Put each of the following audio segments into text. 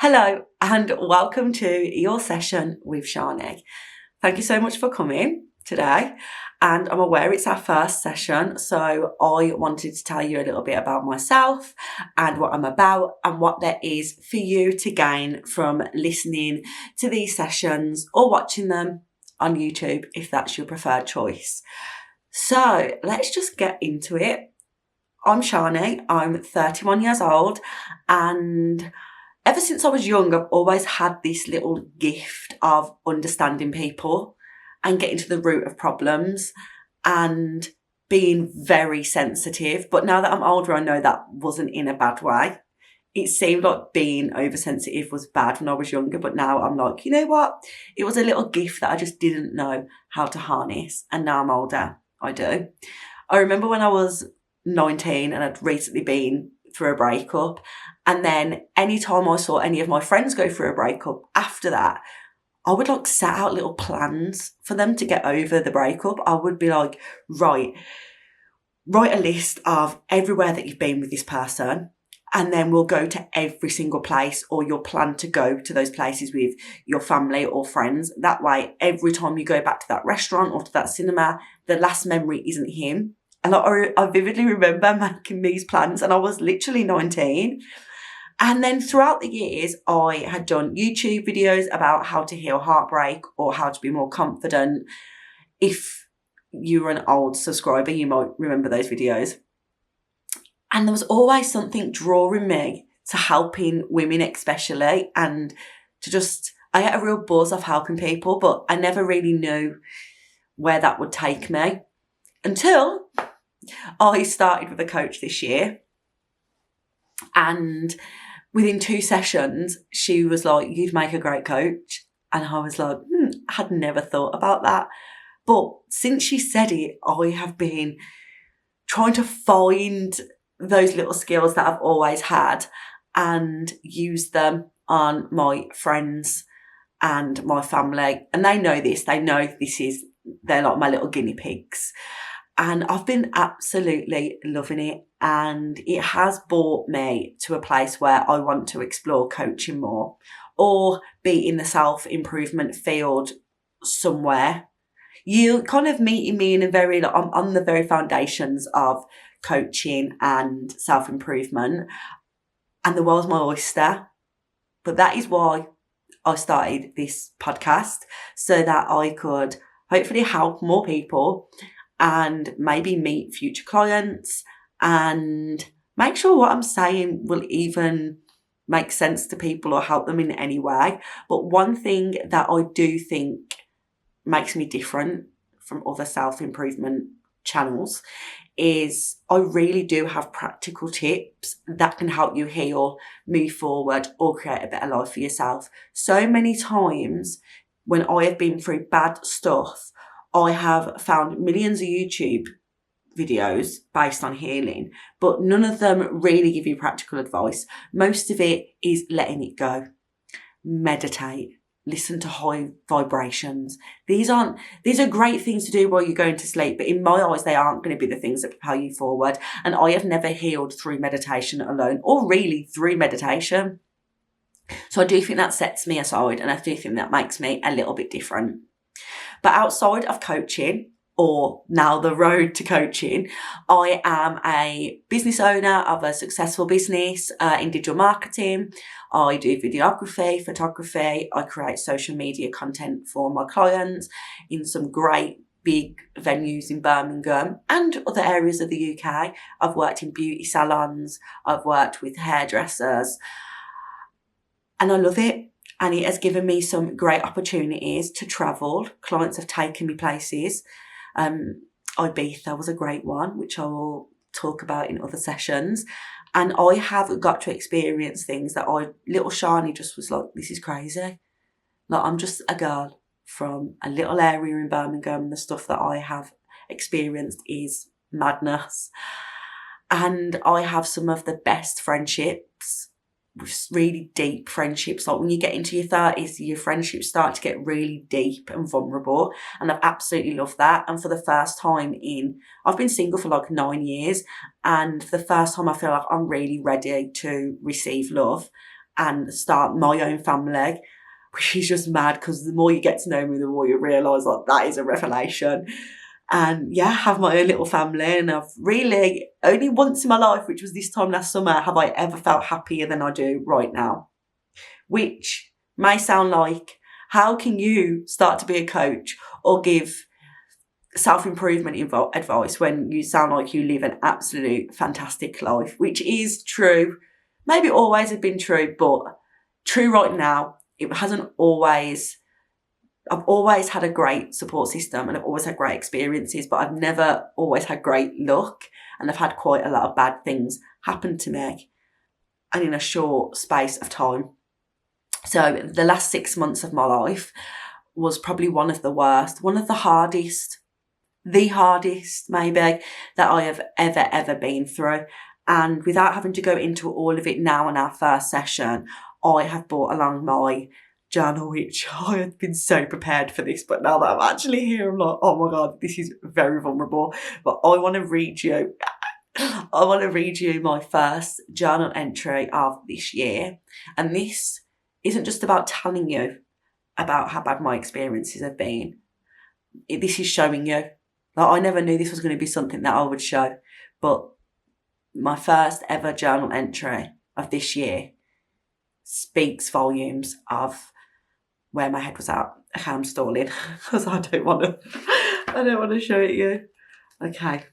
Hello and welcome to your session with Sharnee. Thank you so much for coming today, and I'm aware it's our first session, so I wanted to tell you a little bit about myself and what I'm about and what there is for you to gain from listening to these sessions or watching them on YouTube if that's your preferred choice. So let's just get into it. I'm Sharnee, I'm 31 years old, and ever since I was young, I've always had this little gift of understanding people and getting to the root of problems and being very sensitive. But now that I'm older, I know that wasn't in a bad way. It seemed like being oversensitive was bad when I was younger, but now I'm like, you know what? It was a little gift that I just didn't know how to harness. And now I'm older, I do. I remember when I was 19 and I'd recently been through a breakup, and then anytime I saw any of my friends go through a breakup after that, I would like set out little plans for them to get over the breakup. I would be like, write a list of everywhere that you've been with this person, and then we'll go to every single place, or you'll plan to go to those places with your family or friends. That way, every time you go back to that restaurant or to that cinema, the last memory isn't him. And I vividly remember making these plans, and I was literally 19. And then throughout the years, I had done YouTube videos about how to heal heartbreak or how to be more confident. If you're an old subscriber, you might remember those videos. And there was always something drawing me to helping women especially, and I had a real buzz of helping people, but I never really knew where that would take me until I started with a coach this year. And within 2 sessions, she was like, you'd make a great coach. And I was like, I had never thought about that. But since she said it, I have been trying to find those little skills that I've always had and use them on my friends and my family. And they know this. They know they're like my little guinea pigs. And I've been absolutely loving it. And it has brought me to a place where I want to explore coaching more, or be in the self-improvement field somewhere. You're kind of meeting me in I'm on the very foundations of coaching and self-improvement. And the world's my oyster. But that is why I started this podcast, so that I could hopefully help more people and maybe meet future clients and make sure what I'm saying will even make sense to people or help them in any way. But one thing that I do think makes me different from other self-improvement channels is I really do have practical tips that can help you heal, move forward, or create a better life for yourself. So many times when I have been through bad stuff, I have found millions of YouTube videos based on healing, but none of them really give you practical advice. Most of it is letting it go. Meditate. Listen to high vibrations. These are great things to do while you're going to sleep, but in my eyes, they aren't going to be the things that propel you forward. And I have never healed through meditation alone, or really through meditation. So I do think that sets me aside, and I do think that makes me a little bit different. But outside of coaching, or now the road to coaching, I am a business owner of a successful business in digital marketing. I do videography, photography. I create social media content for my clients in some great big venues in Birmingham and other areas of the UK. I've worked in beauty salons. I've worked with hairdressers. And I love it. And it has given me some great opportunities to travel. Clients have taken me places. Ibiza was a great one, which I will talk about in other sessions. And I have got to experience things that little Sharnee just was like, this is crazy. Like, I'm just a girl from a little area in Birmingham. The stuff that I have experienced is madness. And I have some of the best friendships, really deep friendships. Like when you get into your 30s, your friendships start to get really deep and vulnerable. And I've absolutely loved that. And for the first time I've been single for like 9 years. And for the first time I feel like I'm really ready to receive love. and start my own family, which is just mad because the more you get to know me, the more you realise like that is a revelation. And yeah, have my own little family. And I've really, only once in my life, which was this time last summer, have I ever felt happier than I do right now. Which may sound like, how can you start to be a coach or give self-improvement advice when you sound like you live an absolute fantastic life, which is true. Maybe always have been true, but true right now. It hasn't always. I've always had a great support system and I've always had great experiences, but I've never always had great luck, and I've had quite a lot of bad things happen to me and in a short space of time. So the last 6 months of my life was probably one of the worst, one of the hardest maybe that I have ever been through. And without having to go into all of it now in our first session, I have brought along my journal, which I had been so prepared for this, but now that I'm actually here, I'm like, oh my God, this is very vulnerable. But I want to read you my first journal entry of this year. And this isn't just about telling you about how bad my experiences have been. This is showing you. Like, I never knew this was going to be something that I would show, but my first ever journal entry of this year speaks volumes of where my head was at. Okay, I'm stalling because I don't want to show it you. Okay.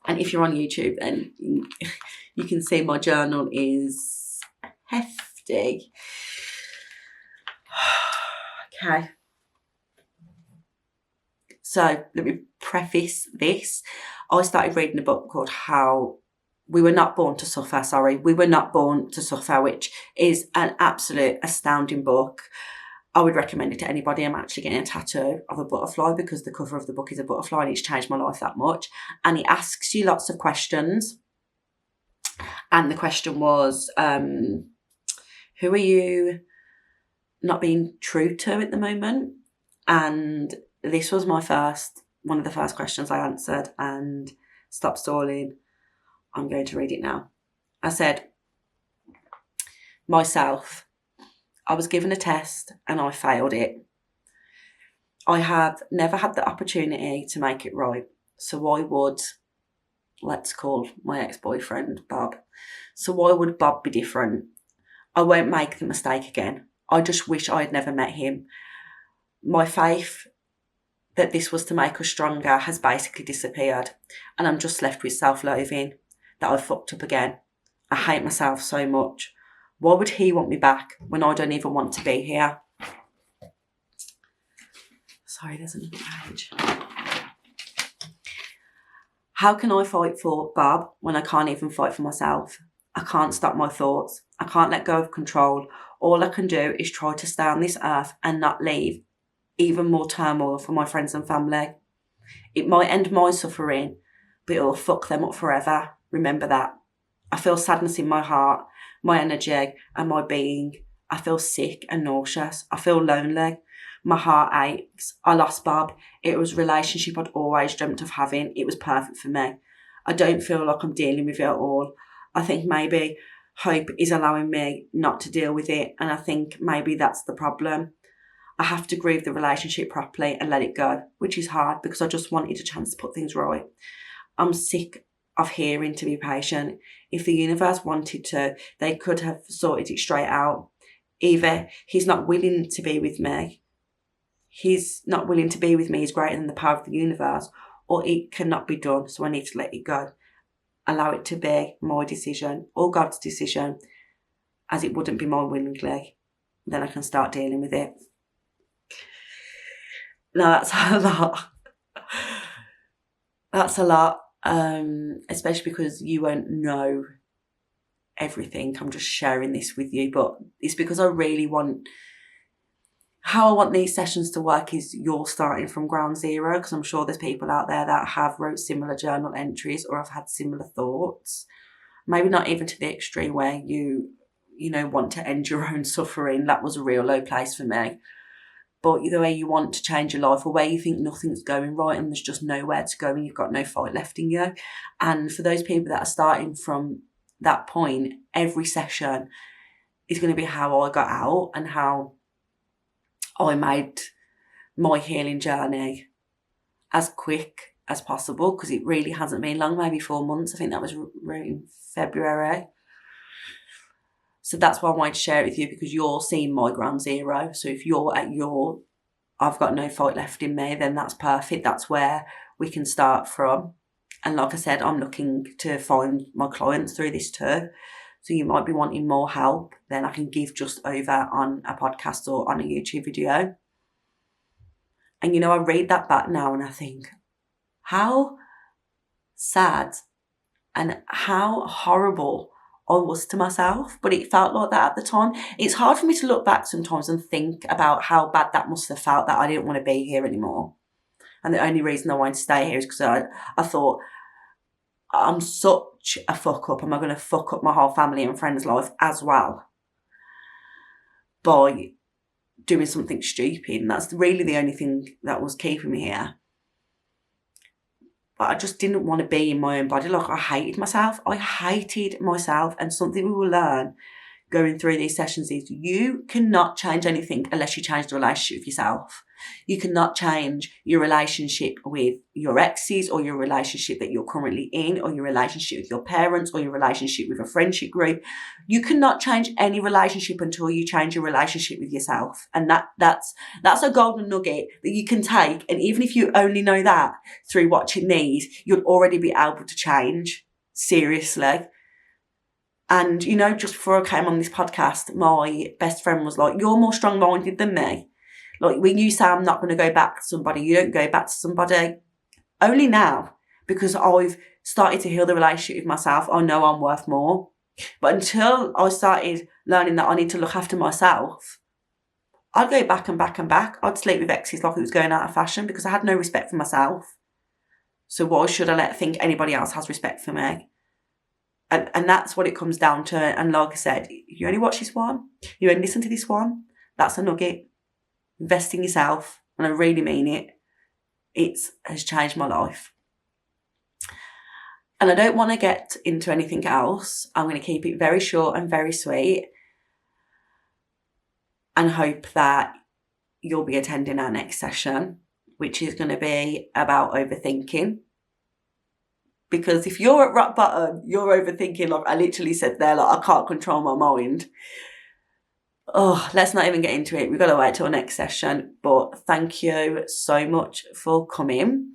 And if you're on YouTube, then you can see my journal is hefty. Okay. So let me preface this. I started reading a book called We Were Not Born to Suffer, which is an absolute astounding book. I would recommend it to anybody. I'm actually getting a tattoo of a butterfly because the cover of the book is a butterfly and it's changed my life that much. And it asks you lots of questions. And the question was, who are you not being true to at the moment? And this was one of the first questions I answered, and stop stalling. I'm going to read it now. I said, myself. I was given a test and I failed it. I have never had the opportunity to make it right. So why would, let's call my ex-boyfriend Bob. So why would Bob be different? I won't make the mistake again. I just wish I had never met him. My faith that this was to make us stronger has basically disappeared, and I'm just left with self-loathing that I fucked up again. I hate myself so much. Why would he want me back when I don't even want to be here? Sorry, there's another page. How can I fight for Bob when I can't even fight for myself? I can't stop my thoughts. I can't let go of control. All I can do is try to stay on this earth and not leave even more turmoil for my friends and family. It might end my suffering, but it'll fuck them up forever. Remember that. I feel sadness in my heart, my energy and my being. I feel sick and nauseous. I feel lonely. My heart aches. I lost Bob. It was a relationship I'd always dreamt of having. It was perfect for me. I don't feel like I'm dealing with it at all. I think maybe hope is allowing me not to deal with it, and I think maybe that's the problem. I have to grieve the relationship properly and let it go, which is hard because I just wanted a chance to put things right. I'm sick of hearing to be patient. If the universe wanted to, they could have sorted it straight out. Either he's not willing to be with me, is greater than the power of the universe, or it cannot be done, so I need to let it go. Allow it to be my decision or God's decision, as it wouldn't be mine willingly. Then I can start dealing with it. No, that's a lot. That's a lot, especially because you won't know everything. I'm just sharing this with you, but it's because I really want, how I want these sessions to work is you're starting from ground zero, because I'm sure there's people out there that have wrote similar journal entries or have had similar thoughts. Maybe not even to the extreme where you want to end your own suffering. That was a real low place for me. But the way you want to change your life, or where you think nothing's going right and there's just nowhere to go and you've got no fight left in you. And for those people that are starting from that point, every session is going to be how I got out and how I made my healing journey as quick as possible, because it really hasn't been long, maybe 4 months. I think that was in February. So that's why I wanted to share it with you, because you're seeing my ground zero. So if you're at your I've got no fight left in me, then that's perfect. That's where we can start from. And like I said, I'm looking to find my clients through this too. So you might be wanting more help, then I can give just over on a podcast or on a YouTube video. And I read that back now and I think, how sad and how horrible I was to myself. But it felt like that at the time. It's hard for me to look back sometimes and think about how bad that must have felt, that I didn't want to be here anymore. And the only reason I wanted to stay here is because I thought, I'm such a fuck up. Am I going to fuck up my whole family and friends' life as well by doing something stupid? And that's really the only thing that was keeping me here. But I just didn't want to be in my own body. Like, I hated myself. And something we will learn going through these sessions is you cannot change anything unless you change the relationship with yourself. You cannot change your relationship with your exes, or your relationship that you're currently in, or your relationship with your parents, or your relationship with a friendship group. You cannot change any relationship until you change your relationship with yourself. And that's a golden nugget that you can take. And even if you only know that through watching these, you'll already be able to change. Seriously. And, just before I came on this podcast, my best friend was like, you're more strong-minded than me. Like, when you say I'm not going to go back to somebody, you don't go back to somebody. Only now, because I've started to heal the relationship with myself, I know I'm worth more. But until I started learning that I need to look after myself, I'd go back and back and back. I'd sleep with exes like it was going out of fashion, because I had no respect for myself. So why should I think anybody else has respect for me? And that's what it comes down to. And like I said, you only watch this one, you only listen to this one, that's a nugget. Invest in yourself, and I really mean it. It has changed my life. And I don't want to get into anything else. I'm going to keep it very short and very sweet, and hope that you'll be attending our next session, which is going to be about overthinking. Because if you're at rock bottom, you're overthinking, like I literally said there, like I can't control my mind. Oh, let's not even get into it. We've got to wait till our next session. But thank you so much for coming.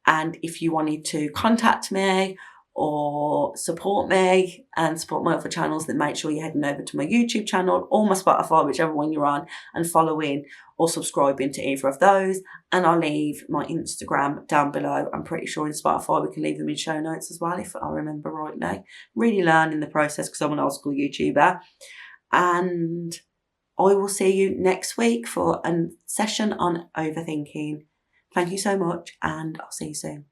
And if you wanted to contact me or support me and support my other channels, then make sure you're heading over to my YouTube channel or my Spotify, whichever one you're on, and following or subscribing to either of those. And I'll leave my Instagram down below. I'm pretty sure in Spotify we can leave them in show notes as well, if I remember rightly. Really learning the process because I'm an old school YouTuber. And I will see you next week for a session on overthinking. Thank you so much, and I'll see you soon.